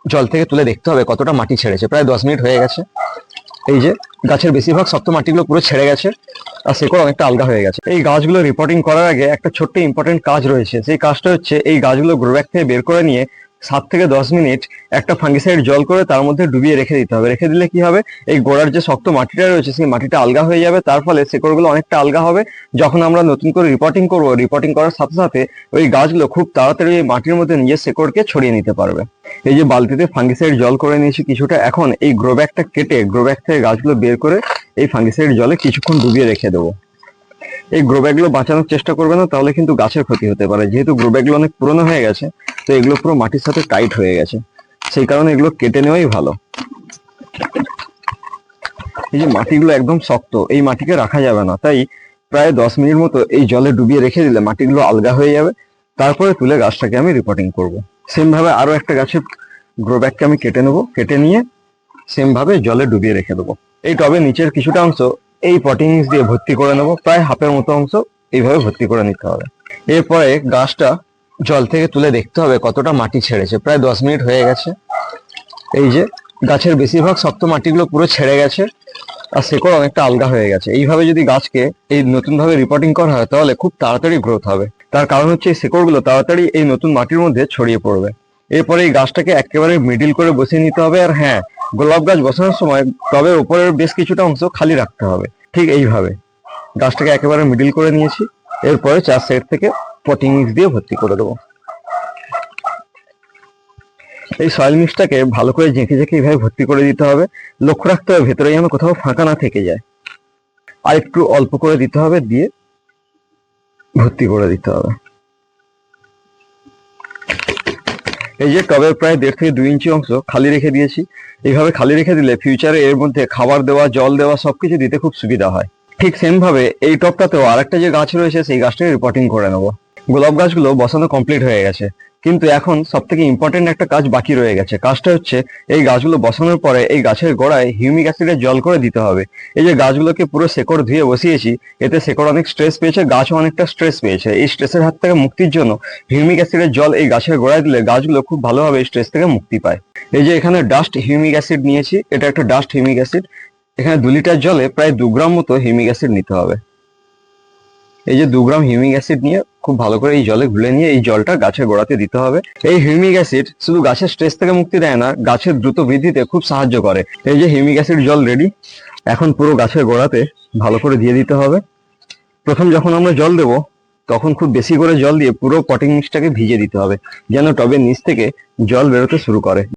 জল থেকে তুলে দেখতে হবে কতটা মাটি ছেড়েছে। প্রায় 10 মিনিট হয়ে গেছে। এই যে গাছের বেশিরভাগ শক্ত মাটিগুলো পুরো ছেড়ে গেছে আর শেকড় অনেকটা আলগা হয়ে গেছে। এই গাছগুলো রিপোর্টিং করার আগে একটা ছোট্ট ইম্পর্টেন্ট কাজ রয়েছে। সেই কাজটা হচ্ছে এই গাছগুলো গ্রো ব্যাগ থেকে বের করে নিয়ে 7 থেকে 10 মিনিট একটা ফাঙ্গিসাইড জল করে তার মধ্যে ডুবিয়ে রেখে দিতে হবে। রেখে দিলে কি হবে, এই গোড়ার যে শক্ত মাটিটা রয়েছে সেই মাটিটা আলগা হয়ে যাবে, তার ফলে শেকড়গুলো অনেকটা আলগা হবে। যখন আমরা নতুন করে রিপোর্টিং করব, রিপোর্টিং করার সাথে সাথে ওই গাছগুলো খুব তাড়াতাড়ি এই মাটির মধ্যে নিজের শেকড়কে ছড়িয়ে নিতে পারবে। এই যে বালতিতে ফাঙ্গিসাইড জল করে নিয়েছি কিছুটা, এখন এই গ্রো ব্যাগটা কেটে গ্রো ব্যাগ থেকে গাছগুলো বের করে এই ফাঙ্গিসাইড জলে কিছুক্ষণ ডুবিয়ে রেখে দেবো। এই গ্রো ব্যাগগুলো বাঁচানোর চেষ্টা করবে না, তাহলে কিন্তু গাছের ক্ষতি হতে পারে। যেহেতু গ্রো ব্যাগগুলো অনেক পুরনো হয়ে গেছে, তো এগুলো পুরো মাটির সাথে টাইট হয়ে গেছে, সেই কারণে এগুলো কেটে নেওয়াই ভালো। এই যে মাটিগুলো একদম শক্ত, এই মাটিকে রাখা যাবে না, তাই প্রায় 10 মিনিট মতো এই জলে ডুবিয়ে রেখে দিলে মাটিগুলো আলগা হয়ে যাবে। তারপরে তুলে গাছটাকে আমি রিপোর্টিং করব। সেম ভাবে আরো একটা গাছের গ্রো ব্যাগকে আমি কেটে নেবো, কেটে নিয়ে সেম ভাবে জলে ডুবিয়ে রেখে দেবো। এই টবের নিচের কিছুটা অংশ এই পটিং মিক্স দিয়ে ভর্তি করে নেবো, প্রায় হাফের মতো অংশ এইভাবে ভর্তি করে নিতে হবে। এরপরে গাছটা জল থেকে তুলে দেখতে হবে কতটা মাটি ছেড়েছে। প্রায় 10 মিনিট হয়ে গেছে। এই যে গাছের বেশিরভাগ শক্ত মাটিগুলো পুরো ছেড়ে গেছে আর শেকড় অনেকটা আলগা হয়ে গেছে। এইভাবে যদি গাছকে এই নতুন ভাবে রিপোর্টিং করা হয় তাহলে খুব তাড়াতাড়ি গ্রোথ হবে। তার কারণ হচ্ছে এই শেকড়গুলো তাড়াতাড়ি এই নতুন মাটির মধ্যে ছড়িয়ে পড়বে। এরপরে এই গাছটাকে একেবারে মিডিল করে বসিয়ে নিতে হবে। আর হ্যাঁ, গোলাপ গাছ বসানোর সময় টবের উপরের বেশ কিছুটা অংশ খালি রাখতে হবে। ঠিক এইভাবে গাছটাকে একেবারে মিডিল করে নিয়েছি। এরপরে 4 সাইড থেকে পটিং মিক্স দিয়ে ভর্তি করে দেবো। এই সয়েল মিক্সটাকে ভালো করে ঝেঁকে ঝেঁকে এইভাবে ভর্তি করে দিতে হবে। লক্ষ্য রাখতে হবে ভেতরে যেন কোথাও ফাঁকা না থেকে যায়। আর একটু অল্প করে দিতে হবে, দিয়ে ভর্তি করে দিতে হবে। এই যে টবের প্রায় 1.5 থেকে 2 ইঞ্চি অংশ খালি রেখে দিয়েছি। এইভাবে খালি রেখে দিলে ফিউচারে এর মধ্যে খাবার দেওয়া, জল দেওয়া সবকিছু দিতে খুব সুবিধা হয়। ঠিক সেম ভাবে এই টবটাতেও আরেকটা যে গাছ রয়েছে সেই গাছটাকে রিপোর্টিং করে নেবো। গোলাপ গাছগুলো বসানো কমপ্লিট হয়ে গেছে, কিন্তু এখন সব থেকে ইম্পর্টেন্ট একটা কাজ বাকি রয়ে গেছে। কাজটা হচ্ছে এই গাছগুলো বসানোর পরে এই গাছের গোড়ায় হিউমিক অ্যাসিডের জল করে দিতে হবে। এই যে গাছগুলোকে পুরো শেকড় ধুয়ে বসিয়েছি, এতে শেকড় অনেক স্ট্রেস পেয়েছে, গাছও অনেকটা স্ট্রেস পেয়েছে। এই স্ট্রেসের হাত থেকে মুক্তির জন্য হিউমিক অ্যাসিডের জল এই গাছের গোড়ায় দিলে গাছগুলো খুব ভালোভাবে এই স্ট্রেস থেকে মুক্তি পায়। এই যে এখানে ডাস্ট হিউমিক অ্যাসিড নিয়েছি, এটা একটা ডাস্ট হিউমিক অ্যাসিড। এখানে 2 লিটার জলে প্রায় 2 গ্রাম মতো হিউমিক অ্যাসিড নিতে হবে। এই যে 2 গ্রাম হিউমিক অ্যাসিড নিয়ে খুব ভালো করে এই জলে ঘুলে নিয়ে এই জলটা গাছের গোড়াতে দিতে হবে। এই হিউমিক অ্যাসিড শুধু গাছের স্ট্রেস থেকে মুক্তি দেয় না, গাছের দ্রুত বৃদ্ধিতে খুব সাহায্য করে। এই যে হিউমিক অ্যাসিড জল রেডি। এখন পুরো গাছের গোড়াতে ভালো করে দিয়ে দিতে হবে। প্রথম যখন আমরা জল দেব তখন খুব বেশি করে জল দিয়ে পুরো পটিং মিক্সটাকে ভিজে দিতে হবে, যেন টবের নিচ থেকে জল বেরোতে শুরু করে।